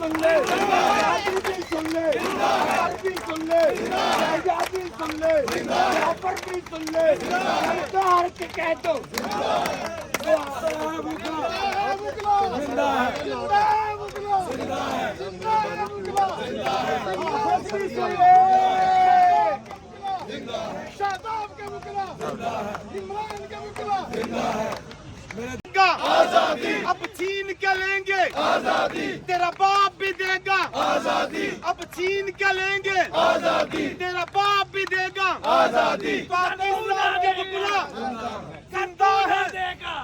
सुन ले, आजादी भी सुन ले, आजादी भी सुन ले, आजादी सुन ले, जाफर भी सुन ले, जनता हर के कह दो जिंदा है, शादाब का मुकला, इमरान का मुकला, आजादी अब छीन के लेंगे, आजादी तेरा बाप भी देगा, आजादी अब छीन के लेंगे, आजादी तेरा बाप भी देगा, आजादी पाकिस्तान का मुकला जिंदा है देगा,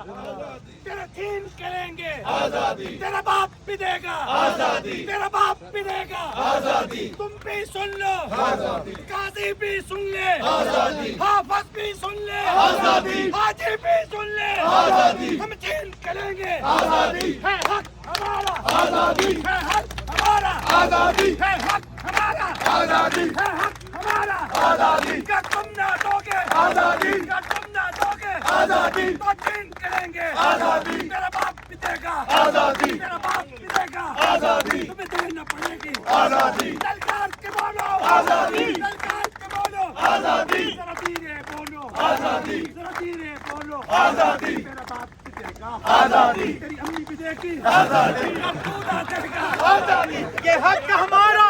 तेरा छीन के लेंगे, आजादी तेरा बाप भी देगा, आजादी तेरा बाप भी देगा, आजादी तुम भी सुन लो, आजादी काजी भी सुन ले, आजादी हाफिज भी सुन ले, आजादी हाजी भी सुन ले, आजादी हम छीन के लेंगे, आजादी है हक हमारा, आजादी है हक हमारा, आजादी है हक हमारा, आजादी है हक हमारा, आजादी का तुम ना दोगे, आजादी का तुम ना दोगे, आजादी तो छीन के लेंगे, आजादी तेरा बाप भी देगा, आजादी तेरा बाप भी देगा, आजादी तुम्हें देना पड़ेगी, आजादी सरकार के बोलो, आजादी सरकार के बोलो, आजादी जरा धीरे बोलो, आजादी जरा धीरे बोलो, आजादी तेरा बाप भी देगा, आजादी तेरी अम्मी भी देगी, आजादी खुदा देगा, आजादी ये हक हमारा,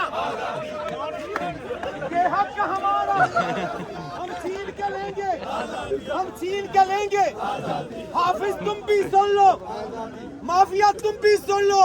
ये हक हमारा, हम छीन के लेंगे, हम छीन के लेंगे, हाफिज तुम भी सुन लो, माफिया तुम भी सुन लो,